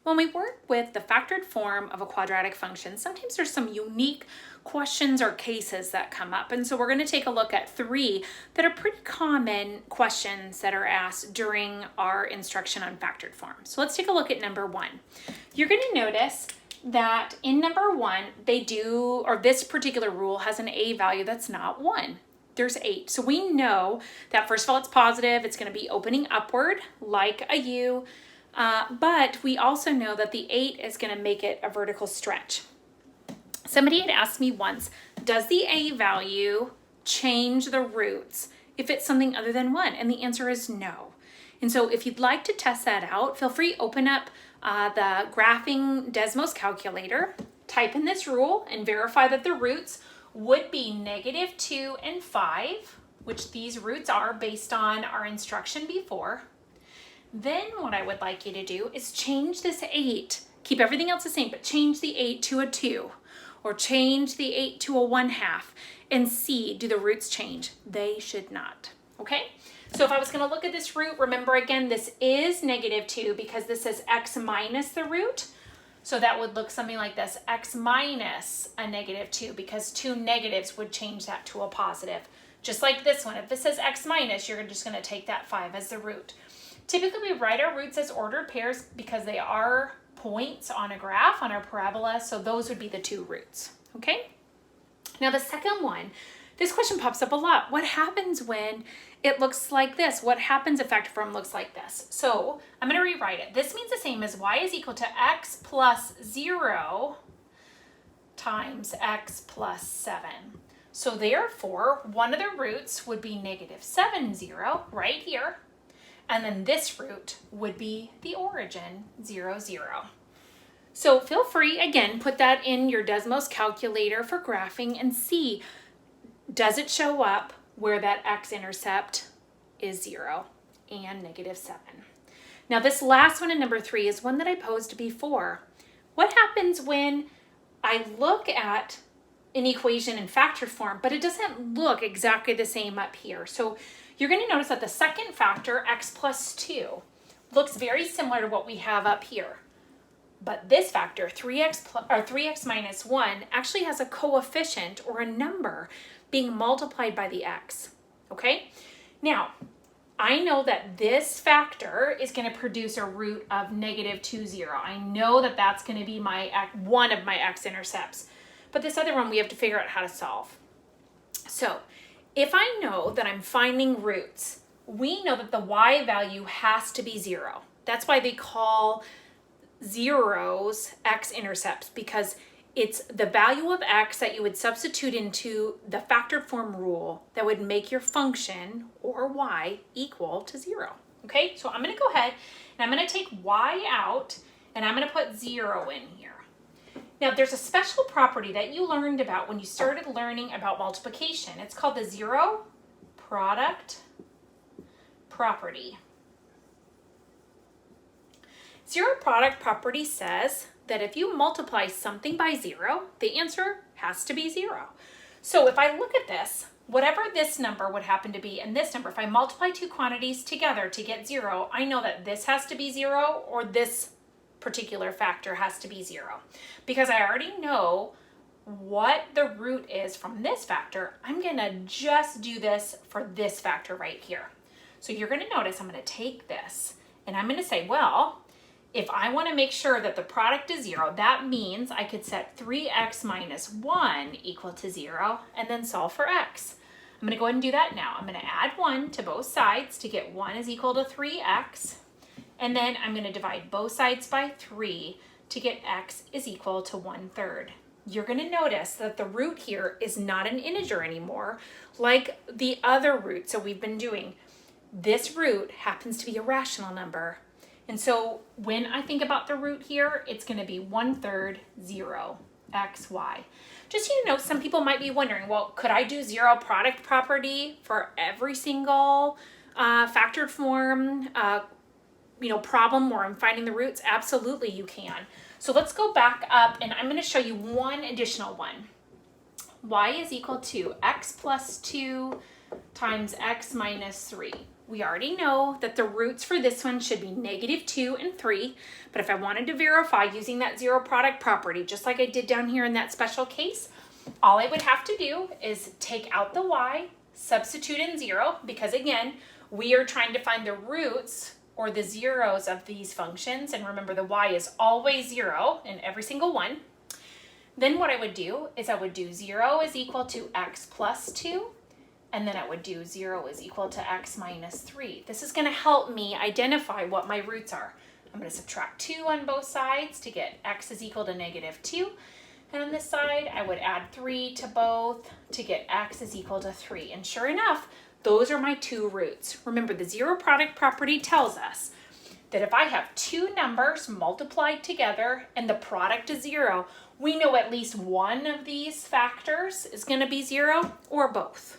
When we work with the factored form of a quadratic function, sometimes there's some unique questions or cases that come up. And so we're going to take a look at 3 that are pretty common questions that are asked during our instruction on factored form. So let's take a look at number 1. You're going to notice that in number 1, this particular rule has an a value that's not 1. There's 8. So we know that first of all, it's positive. It's going to be opening upward like a U. But we also know that the 8 is going to make it a vertical stretch. Somebody had asked me once, does the a value change the roots if it's something other than 1? And the answer is no. And so if you'd like to test that out, feel free to open up the graphing Desmos calculator, type in this rule and verify that the roots would be -2 and 5, which these roots are based on our instruction before. Then what I would like you to do is change this 8. Keep everything else the same, but change the 8 to a 2 or change the 8 to a 1/2 and see, do the roots change? They should not, okay? So if I was going to look at this root, remember again, this is -2 because this is x minus the root. So that would look something like this, x minus a -2, because 2 negatives would change that to a positive. Just like this one, if this says x minus, you're just going to take that 5 as the root. Typically, we write our roots as ordered pairs because they are points on a graph, on our parabola, so those would be the 2 roots, okay? Now the second one, this question pops up a lot. What happens when it looks like this? What happens if factor form looks like this? So I'm going to rewrite it. This means the same as y is equal to x plus 0 times x plus 7. So therefore, one of the roots would be -7, 0, right here. And then this root would be the origin, 0, 0. So feel free, again, put that in your Desmos calculator for graphing and see, does it show up where that x-intercept is 0 and -7. Now this last one in number 3 is one that I posed before. What happens when I look at an equation in factor form, but it doesn't look exactly the same up here? So you're going to notice that the second factor, x plus 2, looks very similar to what we have up here. But this factor, 3x minus 1, actually has a coefficient or a number being multiplied by the x, okay? Now, I know that this factor is going to produce a root of -2, 0. I know that that's going to be one of my x-intercepts. But this other one, we have to figure out how to solve. So if I know that I'm finding roots, we know that the y value has to be 0. That's why they call zeros x-intercepts, because it's the value of x that you would substitute into the factored form rule that would make your function, or y, equal to 0. Okay, so I'm going to go ahead and I'm going to take y out and I'm going to put 0 in here. Now, there's a special property that you learned about when you started learning about multiplication. It's called the zero product property. Zero product property says that if you multiply something by 0, the answer has to be 0. So if I look at this, whatever this number would happen to be and this number, if I multiply 2 quantities together to get 0, I know that this has to be 0 or this particular factor has to be 0. Because I already know what the root is from this factor, I'm going to just do this for this factor right here. So you're going to notice I'm going to take this and I'm going to say, well, if I want to make sure that the product is 0, that means I could set 3x minus 1 equal to 0 and then solve for x. I'm going to go ahead and do that now. I'm going to add 1 to both sides to get 1 is equal to 3x. And then I'm going to divide both sides by 3 to get x is equal to 1/3. You're going to notice that the root here is not an integer anymore, like the other roots that we've been doing. This root happens to be a rational number. And so when I think about the root here, it's going to be 1/3, 0, x, y. Just so you know, some people might be wondering, well, could I do zero product property for every single factored form problem where I'm finding the roots? Absolutely, you can. So let's go back up and I'm going to show you one additional one. Y is equal to x plus 2 times x minus 3. we already know that the roots for this one should be -2 and 3. But if I wanted to verify using that zero product property, just like I did down here in that special case, all I would have to do is take out the y, substitute in 0, because again, we are trying to find the roots or the zeros of these functions. And remember, the y is always 0 in every single one. Then what I would do is I would do 0 is equal to x plus 2, and then I would do 0 is equal to x minus 3. This is going to help me identify what my roots are. I'm going to subtract 2 on both sides to get x is equal to -2. And on this side, I would add 3 to both to get x is equal to 3. And sure enough, those are my two roots. Remember, the zero product property tells us that if I have two numbers multiplied together and the product is 0, we know at least one of these factors is going to be 0 or both.